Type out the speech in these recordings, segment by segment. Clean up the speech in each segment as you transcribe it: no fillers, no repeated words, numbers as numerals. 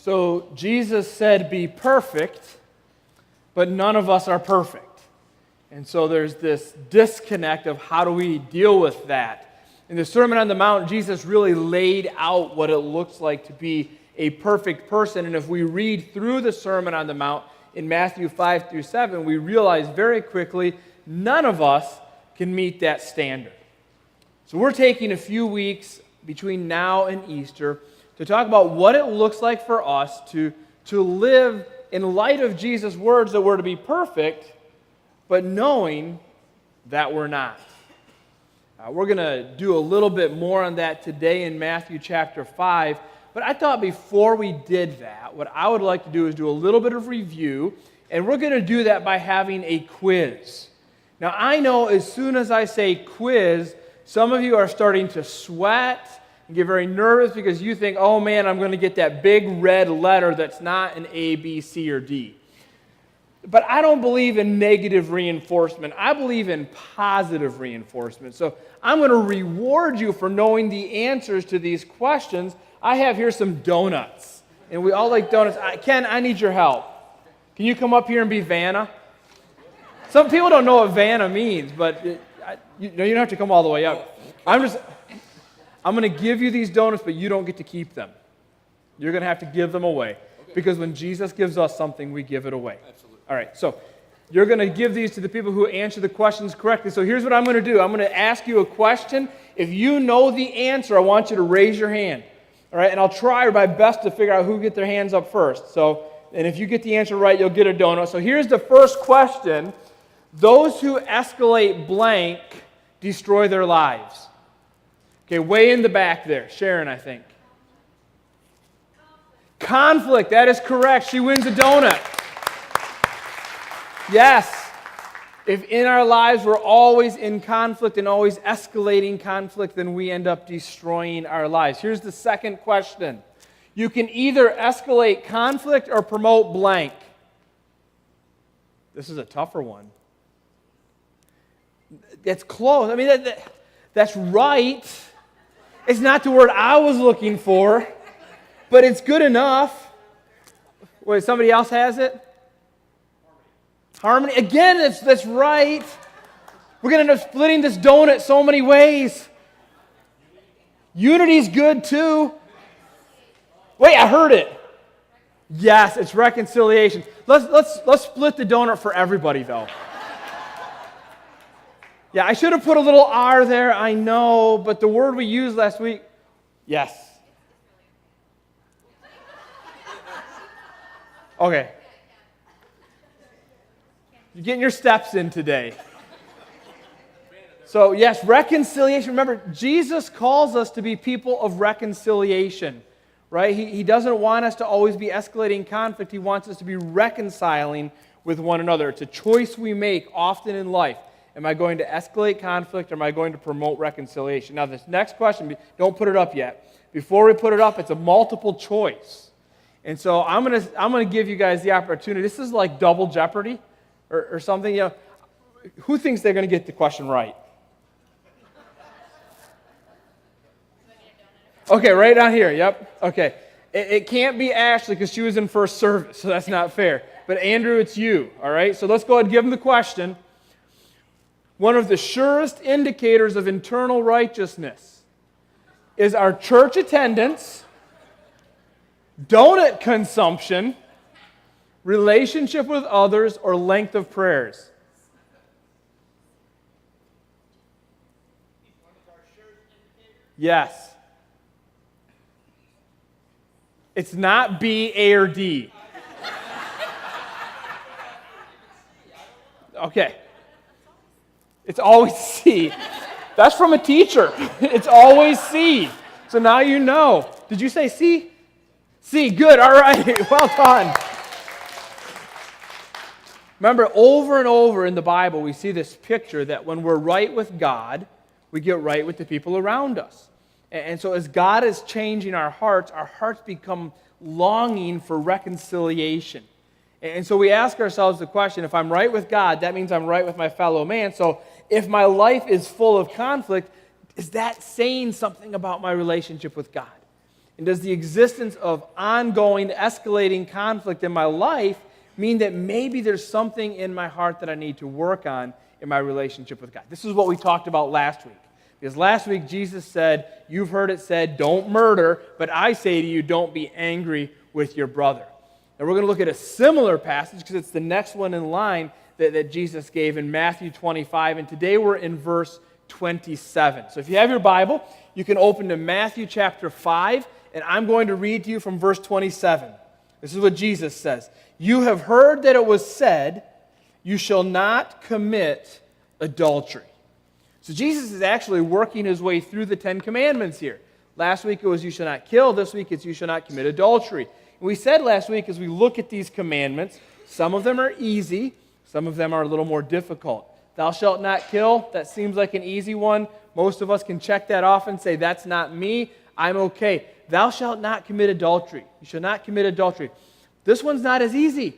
So Jesus said, be perfect, but none of us are perfect. And so there's this disconnect of how do we deal with that. In the Sermon on the Mount, Jesus really laid out what it looks like to be a perfect person. And if we read through the Sermon on the Mount in Matthew 5 through 7, we realize very quickly none of us can meet that standard. So we're taking a few weeks between now and Easter to talk about what it looks like for us to live in light of Jesus' words that we're to be perfect, but knowing that we're not. We're going to do a little bit more on that today in Matthew chapter 5, but I thought before we did that, what I would like to do is do a little bit of review, and we're going to do that by having a quiz. Now, I know as soon as I say quiz, some of you are starting to sweat and get very nervous because you think, oh man, I'm going to get that big red letter that's not an A, B, C, or D. But I don't believe in negative reinforcement. I believe in positive reinforcement. So I'm going to reward you for knowing the answers to these questions. I have here some donuts, and we all like donuts. Ken, I need your help. Can you come up here and be Vanna? Some people don't know what Vanna means, but you don't have to come all the way up. I'm going to give you these donuts, but you don't get to keep them. You're going to have to give them away. Because when Jesus gives us something, we give it away. Absolutely. All right, so you're going to give these to the people who answer the questions correctly. So here's what I'm going to do. I'm going to ask you a question. If you know the answer, I want you to raise your hand. All right, and I'll try my best to figure out who get their hands up first. And if you get the answer right, you'll get a donut. So here's the first question. Those who escalate blank destroy their lives. Okay, way in the back there. Sharon, I think. Conflict, that is correct. She wins a donut. Yes. If in our lives we're always in conflict and always escalating conflict, then we end up destroying our lives. Here's the second question. You can either escalate conflict or promote blank. This is a tougher one. It's close. I mean, that's right. It's not the word I was looking for, but it's good enough. Wait, somebody else has it? Harmony. Again, that's right. We're going to end up splitting this donut so many ways. Unity's good too. Wait, I heard it. Yes, it's reconciliation. Let's split the donut for everybody though. Yeah, I should have put a little R there, I know, but the word we used last week, yes. Okay. You're getting your steps in today. So, yes, reconciliation. Remember, Jesus calls us to be people of reconciliation, right? He doesn't want us to always be escalating conflict. He wants us to be reconciling with one another. It's a choice we make often in life. Am I going to escalate conflict or am I going to promote reconciliation? Now, this next question, don't put it up yet. Before we put it up, it's a multiple choice. And so I'm gonna give you guys the opportunity. This is like double jeopardy or something. You know, who thinks they're going to get the question right? Okay, right down here. Yep. Okay. It can't be Ashley because she was in first service, so that's not fair. But Andrew, it's you. All right. So let's go ahead and give him the question. One of the surest indicators of internal righteousness is our church attendance, donut consumption, relationship with others, or length of prayers. Yes. It's not B, A, or D. Okay. It's always C. That's from a teacher. It's always C. So now you know. Did you say C? C, good, all right, well done. Remember, over and over in the Bible, we see this picture that when we're right with God, we get right with the people around us. And so as God is changing our hearts become longing for reconciliation. And so we ask ourselves the question, if I'm right with God, that means I'm right with my fellow man. So if my life is full of conflict, is that saying something about my relationship with God? And does the existence of ongoing, escalating conflict in my life mean that maybe there's something in my heart that I need to work on in my relationship with God? This is what we talked about last week. Because last week Jesus said, you've heard it said, don't murder, but I say to you, don't be angry with your brother. And we're going to look at a similar passage because it's the next one in line that Jesus gave in Matthew 25. And today we're in verse 27. So if you have your Bible, you can open to Matthew chapter 5, and I'm going to read to you from verse 27. This is what Jesus says. You have heard that it was said, you shall not commit adultery. So Jesus is actually working his way through the Ten Commandments here. Last week it was you shall not kill. This week it's you shall not commit adultery. And we said last week as we look at these commandments, some of them are easy, some of them are a little more difficult. Thou shalt not kill, that seems like an easy one. Most of us can check that off and say, that's not me, I'm okay. Thou shalt not commit adultery. You shall not commit adultery. This one's not as easy.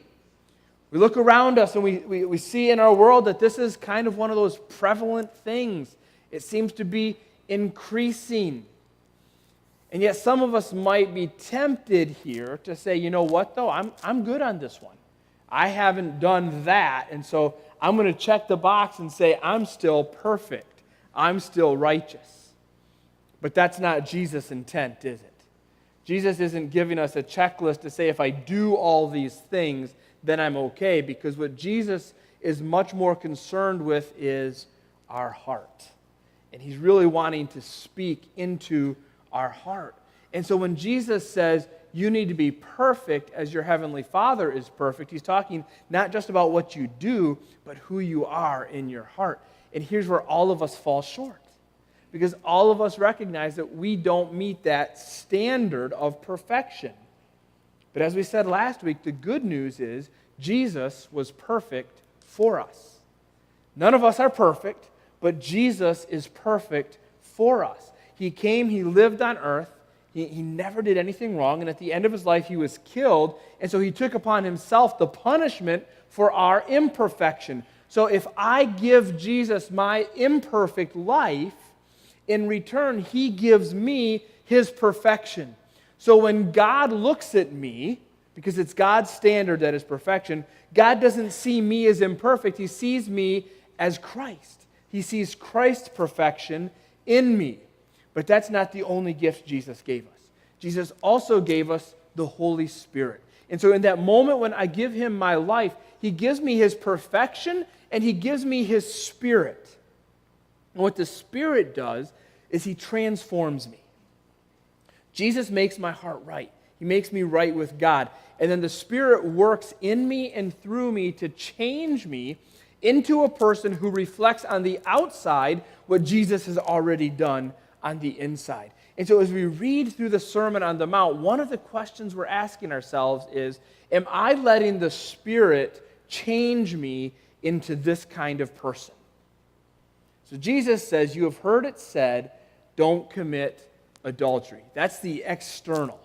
We look around us and we see in our world that this is kind of one of those prevalent things. It seems to be increasing. And yet some of us might be tempted here to say, you know what though, I'm good on this one. I haven't done that, and so I'm going to check the box and say I'm still perfect. I'm still righteous. But that's not Jesus' intent, is it? Jesus isn't giving us a checklist to say if I do all these things, then I'm okay, because what Jesus is much more concerned with is our heart. And he's really wanting to speak into our heart. And so when Jesus says, you need to be perfect as your heavenly Father is perfect, he's talking not just about what you do, but who you are in your heart. And here's where all of us fall short. Because all of us recognize that we don't meet that standard of perfection. But as we said last week, the good news is Jesus was perfect for us. None of us are perfect, but Jesus is perfect for us. He came, he lived on earth, he never did anything wrong, and at the end of his life he was killed, and so he took upon himself the punishment for our imperfection. So if I give Jesus my imperfect life, in return he gives me his perfection. So when God looks at me, because it's God's standard that is perfection, God doesn't see me as imperfect, he sees me as Christ. He sees Christ's perfection in me. But that's not the only gift Jesus gave us. Jesus also gave us the Holy Spirit. And so in that moment when I give him my life, he gives me his perfection and he gives me his Spirit. And what the Spirit does is he transforms me. Jesus makes my heart right. He makes me right with God. And then the Spirit works in me and through me to change me into a person who reflects on the outside what Jesus has already done on the inside. And so as we read through the Sermon on the Mount, one of the questions we're asking ourselves is, am I letting the Spirit change me into this kind of person? So Jesus says, you have heard it said, don't commit adultery. That's the external.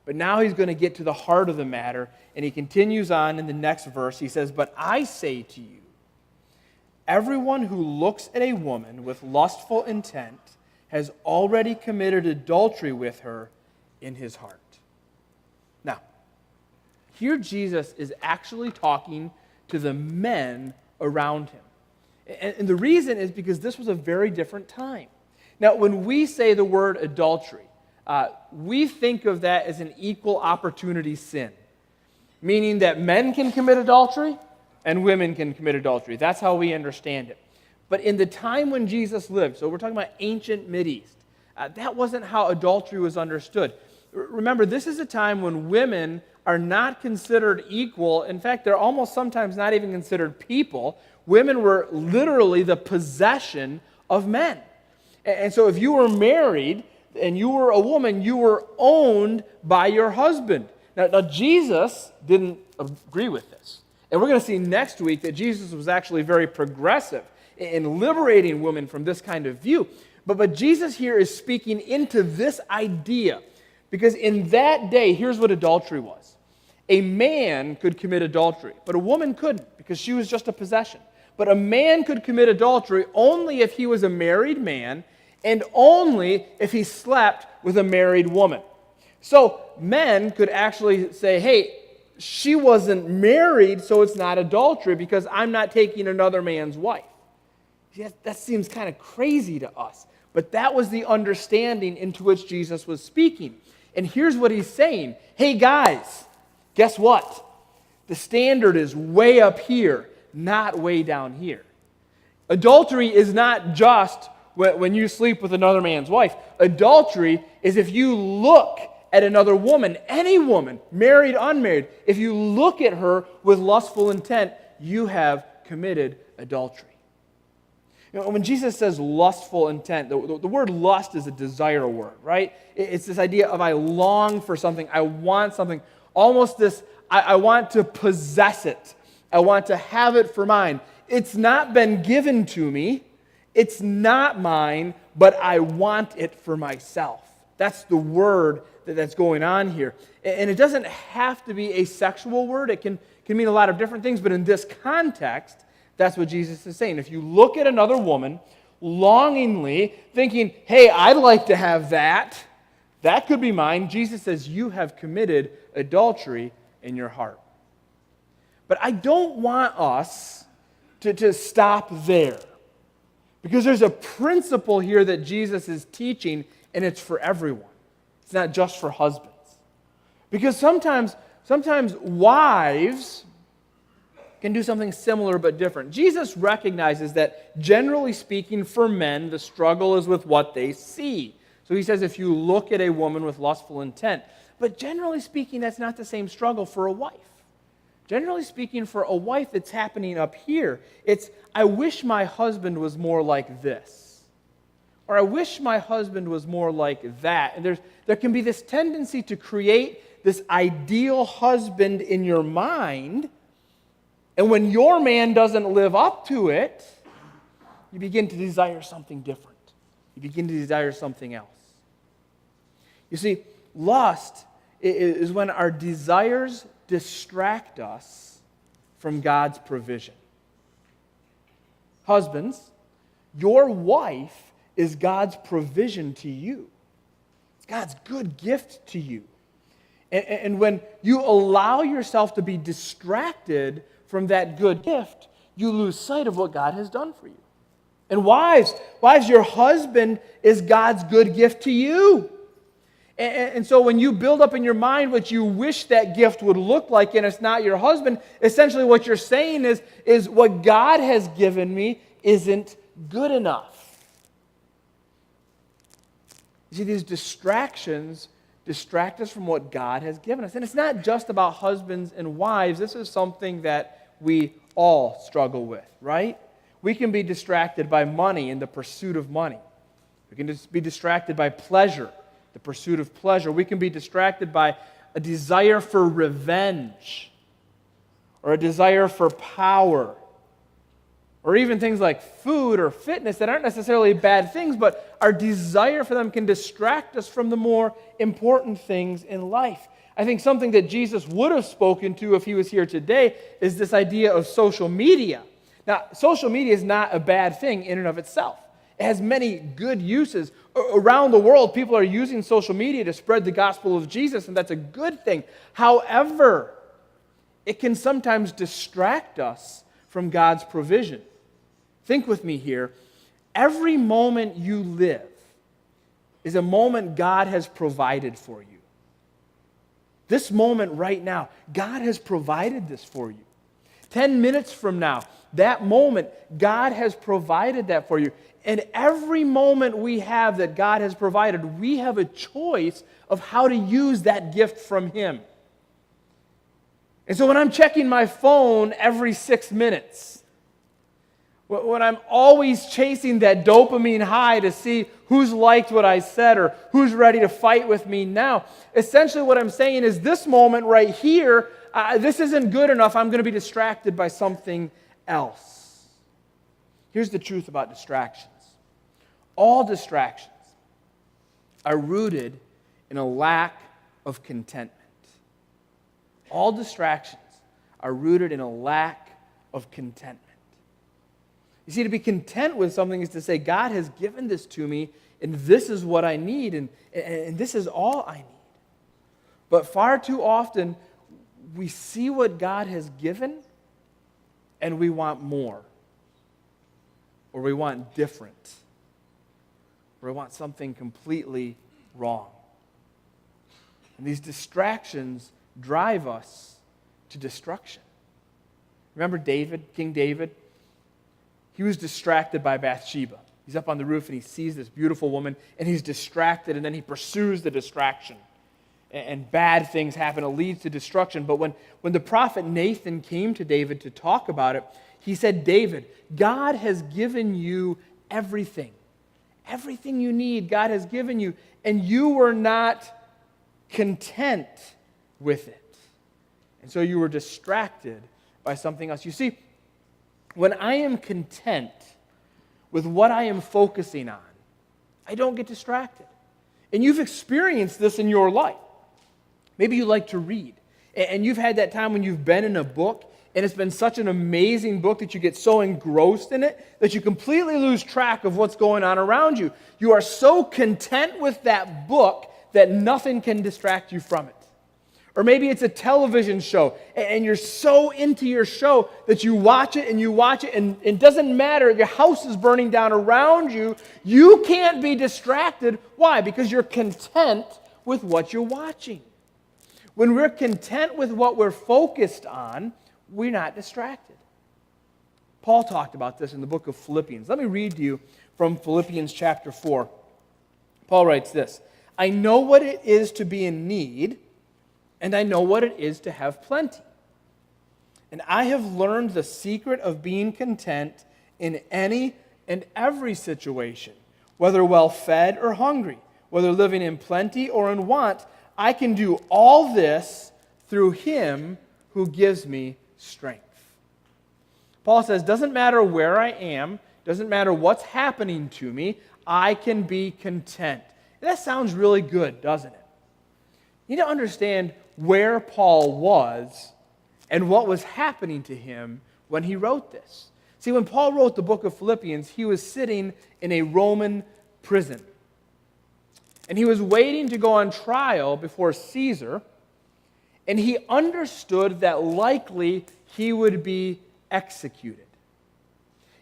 But now he's going to get to the heart of the matter, and he continues on in the next verse. He says, but I say to you, everyone who looks at a woman with lustful intent has already committed adultery with her in his heart. Now, here Jesus is actually talking to the men around him. And the reason is because this was a very different time. Now, when we say the word adultery, we think of that as an equal opportunity sin, meaning that men can commit adultery and women can commit adultery. That's how we understand it. But in the time when Jesus lived, so we're talking about ancient Mideast, that wasn't how adultery was understood. Remember, this is a time when women are not considered equal. In fact, they're almost sometimes not even considered people. Women were literally the possession of men. And so if you were married and you were a woman, you were owned by your husband. Now Jesus didn't agree with this. And we're going to see next week that Jesus was actually very progressive in liberating women from this kind of view. But Jesus here is speaking into this idea. Because in that day, here's what adultery was. A man could commit adultery, but a woman couldn't because she was just a possession. But a man could commit adultery only if he was a married man and only if he slept with a married woman. So men could actually say, hey, she wasn't married, so it's not adultery because I'm not taking another man's wife. That seems kind of crazy to us. But that was the understanding into which Jesus was speaking. And here's what he's saying. Hey, guys, guess what? The standard is way up here, not way down here. Adultery is not just when you sleep with another man's wife. Adultery is if you look at another woman, any woman, married, unmarried, if you look at her with lustful intent, you have committed adultery. When Jesus says lustful intent, the word lust is a desire word, right? It's this idea of I long for something, I want something, almost this, I want to possess it. I want to have it for mine. It's not been given to me. It's not mine, but I want it for myself. That's the word that's going on here. And it doesn't have to be a sexual word. It can mean a lot of different things, but in this context, that's what Jesus is saying. If you look at another woman longingly, thinking, hey, I'd like to have that could be mine, Jesus says you have committed adultery in your heart. But I don't want us to stop there, because there's a principle here that Jesus is teaching, and it's for everyone. It's not just for husbands. Because sometimes wives can do something similar but different. Jesus recognizes that, generally speaking, for men, the struggle is with what they see. So he says if you look at a woman with lustful intent. But generally speaking, that's not the same struggle for a wife. Generally speaking, for a wife, it's happening up here. It's, I wish my husband was more like this. Or I wish my husband was more like that. And there can be this tendency to create this ideal husband in your mind. And when your man doesn't live up to it, you begin to desire something different. You begin to desire something else. You see, lust is when our desires distract us from God's provision. Husbands, your wife is God's provision to you. It's God's good gift to you. And when you allow yourself to be distracted from that good gift, you lose sight of what God has done for you. And wives, your husband is God's good gift to you. And so when you build up in your mind what you wish that gift would look like, and it's not your husband, essentially what you're saying is what God has given me isn't good enough. You see, these distractions distract us from what God has given us. And it's not just about husbands and wives. This is something that we all struggle with, right? We can be distracted by money and the pursuit of money. We can just be distracted by pleasure, the pursuit of pleasure. We can be distracted by a desire for revenge or a desire for power, or even things like food or fitness that aren't necessarily bad things, but our desire for them can distract us from the more important things in life. I think something that Jesus would have spoken to if he was here today is this idea of social media. Now, social media is not a bad thing in and of itself. It has many good uses. Around the world, people are using social media to spread the gospel of Jesus, and that's a good thing. However, it can sometimes distract us from God's provision. Think with me here. Every moment you live is a moment God has provided for you. This moment right now, God has provided this for you. 10 minutes from now, that moment, God has provided that for you. And every moment we have that God has provided, we have a choice of how to use that gift from Him. And so when I'm checking my phone every 6 minutes, when I'm always chasing that dopamine high to see who's liked what I said or who's ready to fight with me now, essentially what I'm saying is this moment right here, this isn't good enough. I'm going to be distracted by something else. Here's the truth about distractions. All distractions are rooted in a lack of contentment. All distractions are rooted in a lack of contentment. You see, to be content with something is to say, God has given this to me, and this is what I need, and this is all I need. But far too often, we see what God has given and we want more. Or we want different. Or we want something completely wrong. And these distractions drive us to destruction. Remember David, King David? He was distracted by Bathsheba. He's up on the roof and he sees this beautiful woman and he's distracted, and then he pursues the distraction. And bad things happen. It leads to destruction. But when the prophet Nathan came to David to talk about it, he said, David, God has given you everything. Everything you need, God has given you. And you were not content with it. And so you were distracted by something else. You see, when I am content with what I am focusing on, I don't get distracted. And you've experienced this in your life. Maybe you like to read, and you've had that time when you've been in a book, and it's been such an amazing book that you get so engrossed in it that you completely lose track of what's going on around you. You are so content with that book that nothing can distract you from it. Or maybe it's a television show, and you're so into your show that you watch it, and it doesn't matter, your house is burning down around you, you can't be distracted. Why? Because you're content with what you're watching. When we're content with what we're focused on, we're not distracted. Paul talked about this in the book of Philippians. Let me read to you from Philippians chapter 4. Paul writes this, I know what it is to be in need, and I know what it is to have plenty. And I have learned the secret of being content in any and every situation, whether well-fed or hungry, whether living in plenty or in want. I can do all this through Him who gives me strength. Paul says, doesn't matter where I am, doesn't matter what's happening to me, I can be content. And that sounds really good, doesn't it? You need to understand where Paul was and what was happening to him when he wrote this. See, when Paul wrote the book of Philippians, he was sitting in a Roman prison. And he was waiting to go on trial before Caesar, and he understood that likely he would be executed.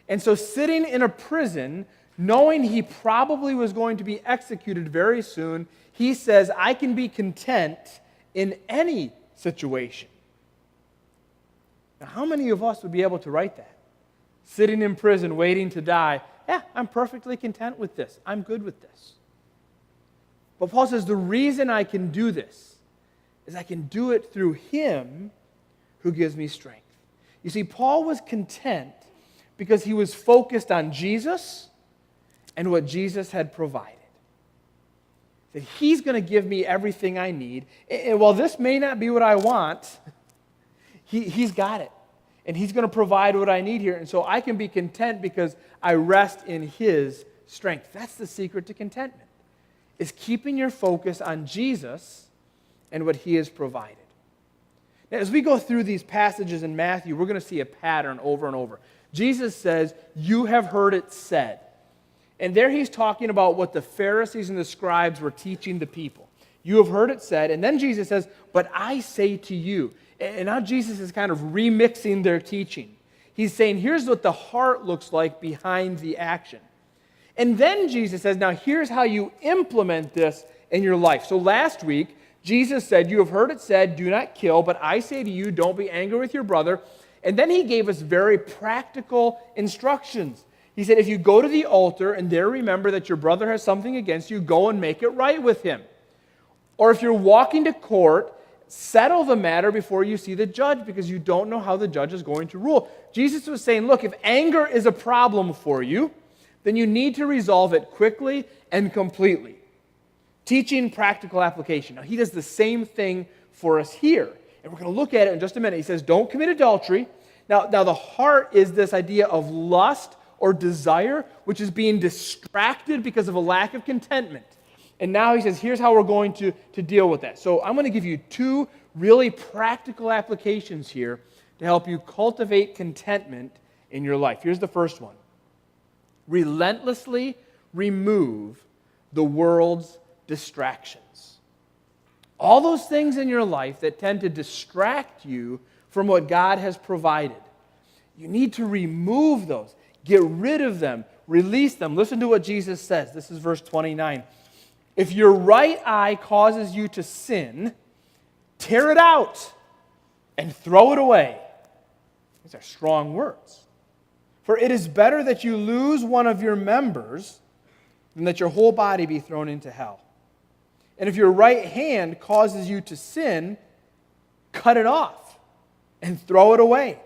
And so sitting in a prison, knowing he probably was going to be executed very soon, he says, I can be content in any situation. Now, how many of us would be able to write that? Sitting in prison, waiting to die. Yeah, I'm perfectly content with this. I'm good with this. But Paul says the reason I can do this is I can do it through Him who gives me strength. You see, Paul was content because he was focused on Jesus and what Jesus had provided. That He's going to give me everything I need. And while this may not be what I want, He's got it. And He's going to provide what I need here. And so I can be content because I rest in His strength. That's the secret to contentment, is keeping your focus on Jesus and what He has provided. Now, as we go through these passages in Matthew, we're going to see a pattern over and over. Jesus says, you have heard it said. And there He's talking about what the Pharisees and the scribes were teaching the people. You have heard it said. And then Jesus says, but I say to you. And now Jesus is kind of remixing their teaching. He's saying, here's what the heart looks like behind the action. And then Jesus says, now here's how you implement this in your life. So last week, Jesus said, you have heard it said, do not kill, but I say to you, don't be angry with your brother. And then He gave us very practical instructions. He said, if you go to the altar and there remember that your brother has something against you, go and make it right with him. Or if you're walking to court, settle the matter before you see the judge, because you don't know how the judge is going to rule. Jesus was saying, look, if anger is a problem for you, then you need to resolve it quickly and completely. Teaching practical application. Now, He does the same thing for us here. And we're going to look at it in just a minute. He says, don't commit adultery. Now the heart is this idea of lust or desire, which is being distracted because of a lack of contentment. And now He says, here's how we're going to deal with that. So I'm going to give you two really practical applications here to help you cultivate contentment in your life. Here's the first one. Relentlessly remove the world's distractions. All those things in your life that tend to distract you from what God has provided. You need to remove those. Get rid of them. Release them. Listen to what Jesus says. This is verse 29. If your right eye causes you to sin, tear it out and throw it away. These are strong words. For it is better that you lose one of your members than that your whole body be thrown into hell. And if your right hand causes you to sin, cut it off and throw it away.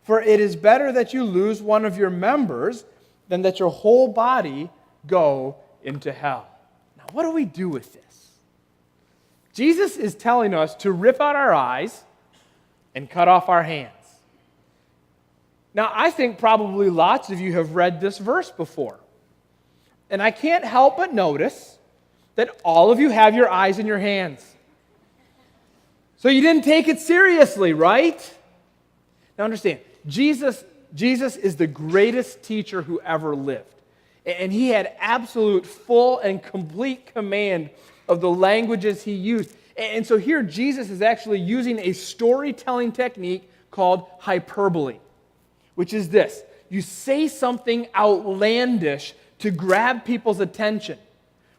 For it is better that you lose one of your members than that your whole body go into hell. Now, what do we do with this? Jesus is telling us to rip out our eyes and cut off our hands. Now, I think probably lots of you have read this verse before. And I can't help but notice that all of you have your eyes in your hands. So you didn't take it seriously, right? Now understand, Jesus is the greatest teacher who ever lived. And he had absolute, full, and complete command of the languages he used. And so here Jesus is actually using a storytelling technique called hyperbole, which is this. You say something outlandish to grab people's attention,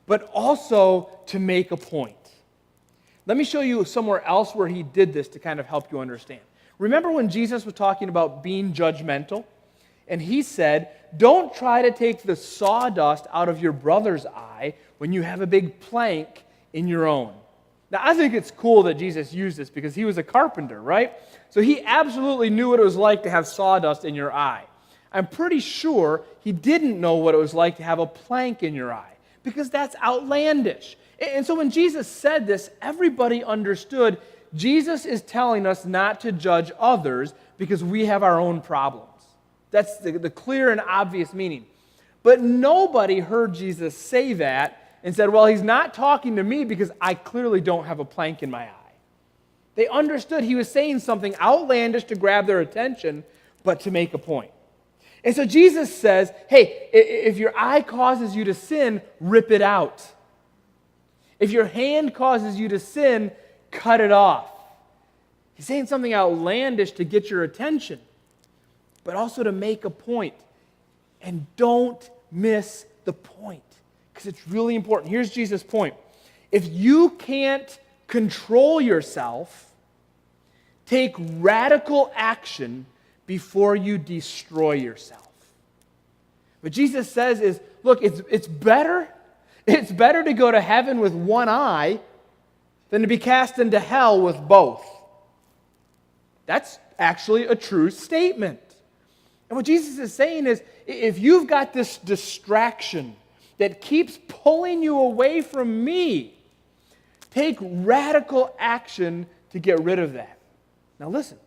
but also to make a point. Let me show you somewhere else where he did this to kind of help you understand. Remember when Jesus was talking about being judgmental? And he said, don't try to take the sawdust out of your brother's eye when you have a big plank in your own. Now, I think it's cool that Jesus used this because he was a carpenter, right? So he absolutely knew what it was like to have sawdust in your eye. I'm pretty sure he didn't know what it was like to have a plank in your eye because that's outlandish. And so when Jesus said this, everybody understood Jesus is telling us not to judge others because we have our own problems. That's the clear and obvious meaning. But nobody heard Jesus say that and said, well, he's not talking to me because I clearly don't have a plank in my eye. They understood he was saying something outlandish to grab their attention, but to make a point. And so Jesus says, hey, if your eye causes you to sin, rip it out. If your hand causes you to sin, cut it off. He's saying something outlandish to get your attention, but also to make a point. And don't miss the point, because it's really important. Here's Jesus' point. If you can't control yourself, take radical action before you destroy yourself. What Jesus says is, look, it's better to go to heaven with one eye than to be cast into hell with both. That's actually a true statement. And what Jesus is saying is, if you've got this distraction that keeps pulling you away from me, take radical action to get rid of that. Now listen.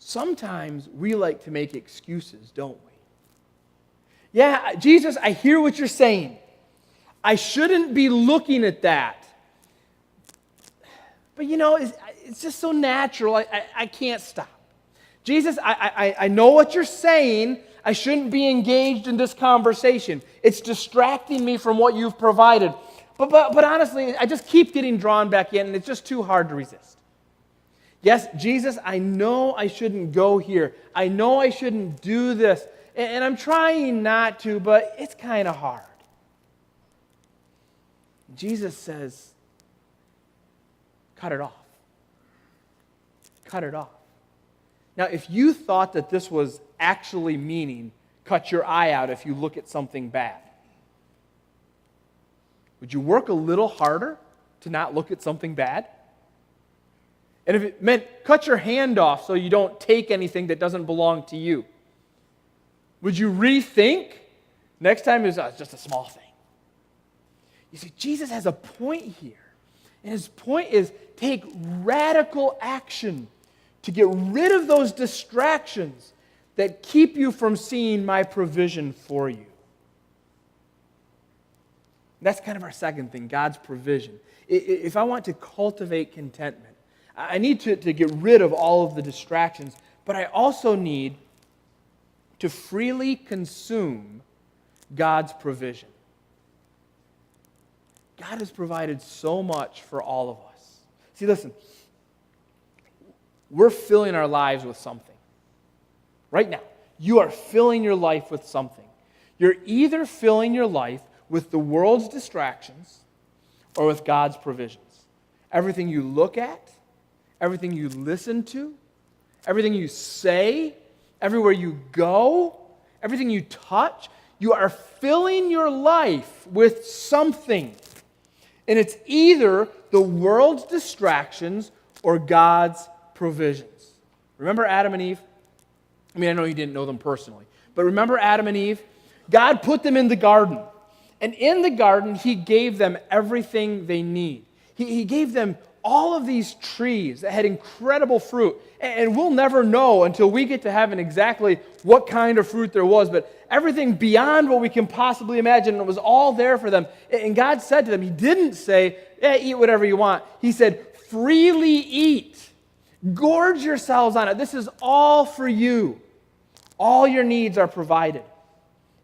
Sometimes we like to make excuses, don't we? Yeah, Jesus, I hear what you're saying. I shouldn't be looking at that. But you know, it's just so natural, I can't stop. Jesus, I know what you're saying. I shouldn't be engaged in this conversation. It's distracting me from what you've provided. But honestly, I just keep getting drawn back in, and it's just too hard to resist. Yes, Jesus, I know I shouldn't go here. I know I shouldn't do this. And I'm trying not to, but it's kind of hard. Jesus says, cut it off. Cut it off. Now, if you thought that this was actually meaning, cut your eye out if you look at something bad, would you work a little harder to not look at something bad? And if it meant cut your hand off so you don't take anything that doesn't belong to you, would you rethink? Next time it's just a small thing. You see, Jesus has a point here. And his point is take radical action to get rid of those distractions that keep you from seeing my provision for you. That's kind of our second thing, God's provision. If I want to cultivate contentment, I need to get rid of all of the distractions, but I also need to freely consume God's provision. God has provided so much for all of us. See, listen, we're filling our lives with something. Right now, you are filling your life with something. You're either filling your life with the world's distractions or with God's provisions. Everything you look at, everything you listen to, everything you say, everywhere you go, everything you touch, you are filling your life with something. And it's either the world's distractions or God's provisions. Remember Adam and Eve? I mean, I know you didn't know them personally, but remember Adam and Eve? God put them in the garden. And in the garden, He gave them everything they need. He gave them all of these trees that had incredible fruit. And we'll never know until we get to heaven exactly what kind of fruit there was, but everything beyond what we can possibly imagine, it was all there for them. And God said to them, He didn't say, eat whatever you want. He said, freely eat. Gorge yourselves on it. This is all for you. All your needs are provided.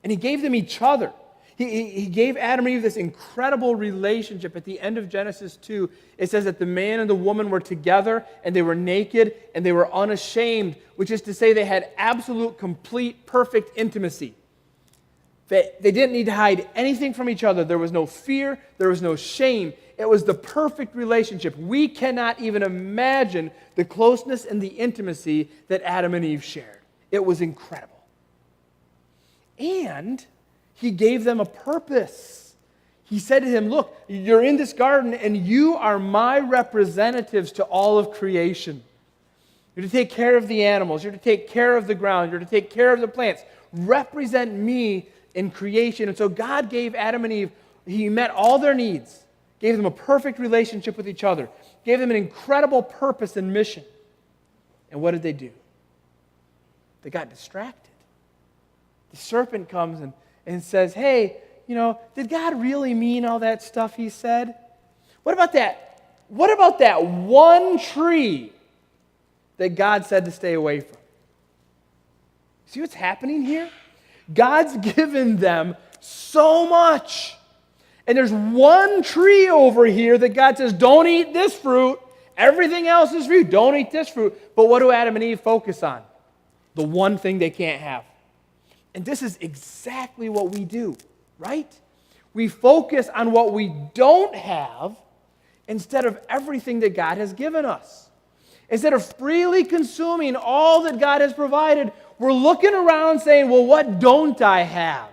And He gave them each other. He gave Adam and Eve this incredible relationship. At the end of Genesis 2, it says that the man and the woman were together, and they were naked, and they were unashamed, which is to say they had absolute, complete, perfect intimacy. They didn't need to hide anything from each other. There was no fear. There was no shame. It was the perfect relationship. We cannot even imagine the closeness and the intimacy that Adam and Eve shared. It was incredible. And He gave them a purpose. He said to him, look, you're in this garden and you are my representatives to all of creation. You're to take care of the animals. You're to take care of the ground. You're to take care of the plants. Represent me in creation. And so God gave Adam and Eve, He met all their needs, gave them a perfect relationship with each other, gave them an incredible purpose and mission. And what did they do? They got distracted. The serpent comes and says, hey, did God really mean all that stuff He said? What about that? What about that one tree that God said to stay away from? See what's happening here? God's given them so much. And there's one tree over here that God says, don't eat this fruit. Everything else is fruit. Don't eat this fruit. But what do Adam and Eve focus on? The one thing they can't have. And this is exactly what we do, right? We focus on what we don't have instead of everything that God has given us. Instead of freely consuming all that God has provided, we're looking around saying, well, what don't I have?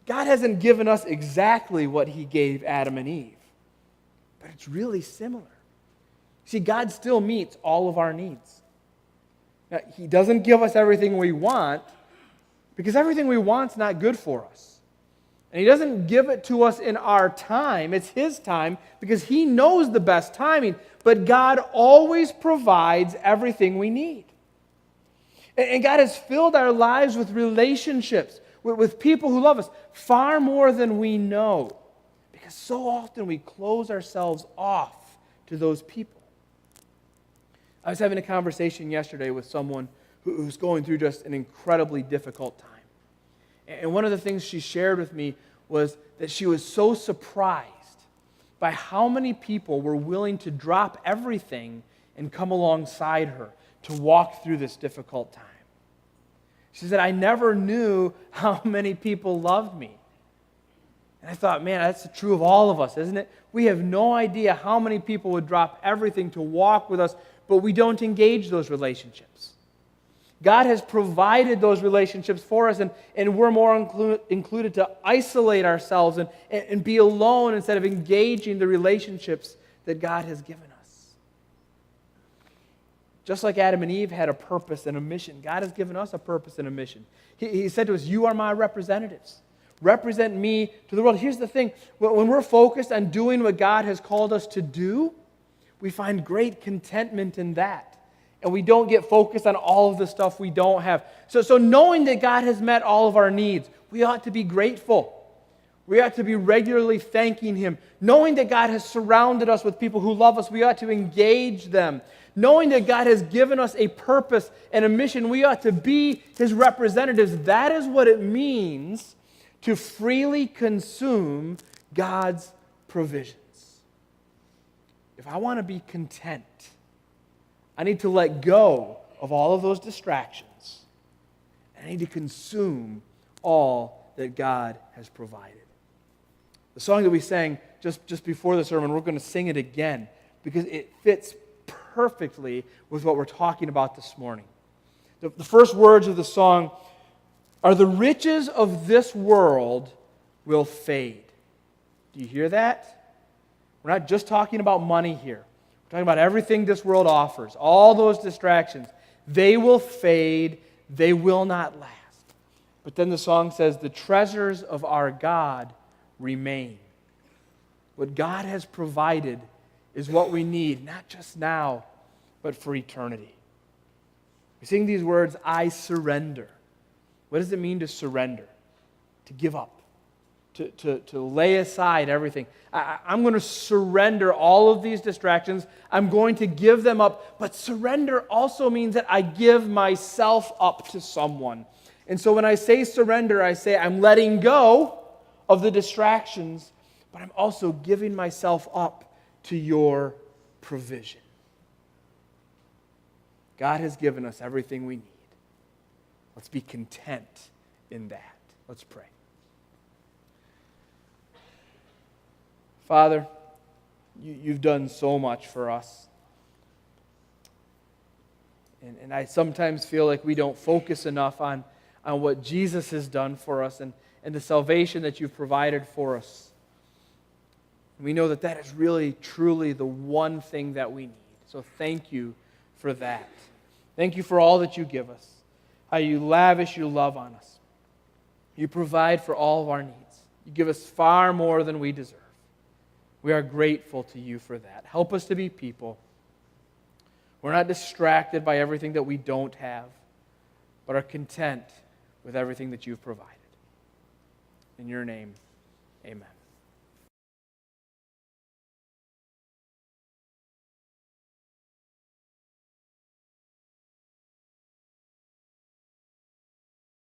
God hasn't given us exactly what He gave Adam and Eve, but it's really similar. See, God still meets all of our needs. Now, He doesn't give us everything we want because everything we want is not good for us. And He doesn't give it to us in our time. It's His time because He knows the best timing. But God always provides everything we need. And God has filled our lives with relationships, with people who love us far more than we know. Because so often we close ourselves off to those people. I was having a conversation yesterday with someone who's going through just an incredibly difficult time. And one of the things she shared with me was that she was so surprised by how many people were willing to drop everything and come alongside her to walk through this difficult time. She said, I never knew how many people loved me. And I thought, man, that's true of all of us, isn't it? We have no idea how many people would drop everything to walk with us, but we don't engage those relationships. God has provided those relationships for us, and we're more included to isolate ourselves and be alone instead of engaging the relationships that God has given us. Just like Adam and Eve had a purpose and a mission, God has given us a purpose and a mission. He said to us, you are my representatives. Represent me to the world. Here's the thing. When we're focused on doing what God has called us to do, we find great contentment in that. And we don't get focused on all of the stuff we don't have. So knowing that God has met all of our needs, we ought to be grateful. We ought to be regularly thanking Him. Knowing that God has surrounded us with people who love us, we ought to engage them. Knowing that God has given us a purpose and a mission, we ought to be His representatives. That is what it means to freely consume God's provisions. If I want to be content, I need to let go of all of those distractions. I need to consume all that God has provided. The song that we sang just before the sermon, we're going to sing it again because it fits perfectly with what we're talking about this morning. The first words of the song are, "The riches of this world will fade." Do you hear that? We're not just talking about money here. We're talking about everything this world offers, all those distractions. They will fade, they will not last. But then the song says, "The treasures of our God remain." What God has provided is what we need, not just now, but for eternity. We sing these words, "I surrender." What does it mean to surrender? To give up. To lay aside everything. I'm going to surrender all of these distractions. I'm going to give them up. But surrender also means that I give myself up to someone. And so when I say surrender, I say I'm letting go of the distractions, but I'm also giving myself up to your provision. God has given us everything we need. Let's be content in that. Let's pray. Father, you've done so much for us. And I sometimes feel like we don't focus enough on what Jesus has done for us and the salvation that you've provided for us. We know that that is really, truly the one thing that we need. So thank you for that. Thank you for all that you give us, how you lavish your love on us. You provide for all of our needs. You give us far more than we deserve. We are grateful to you for that. Help us to be people. We're not distracted by everything that we don't have, but are content with everything that you've provided. In your name, amen.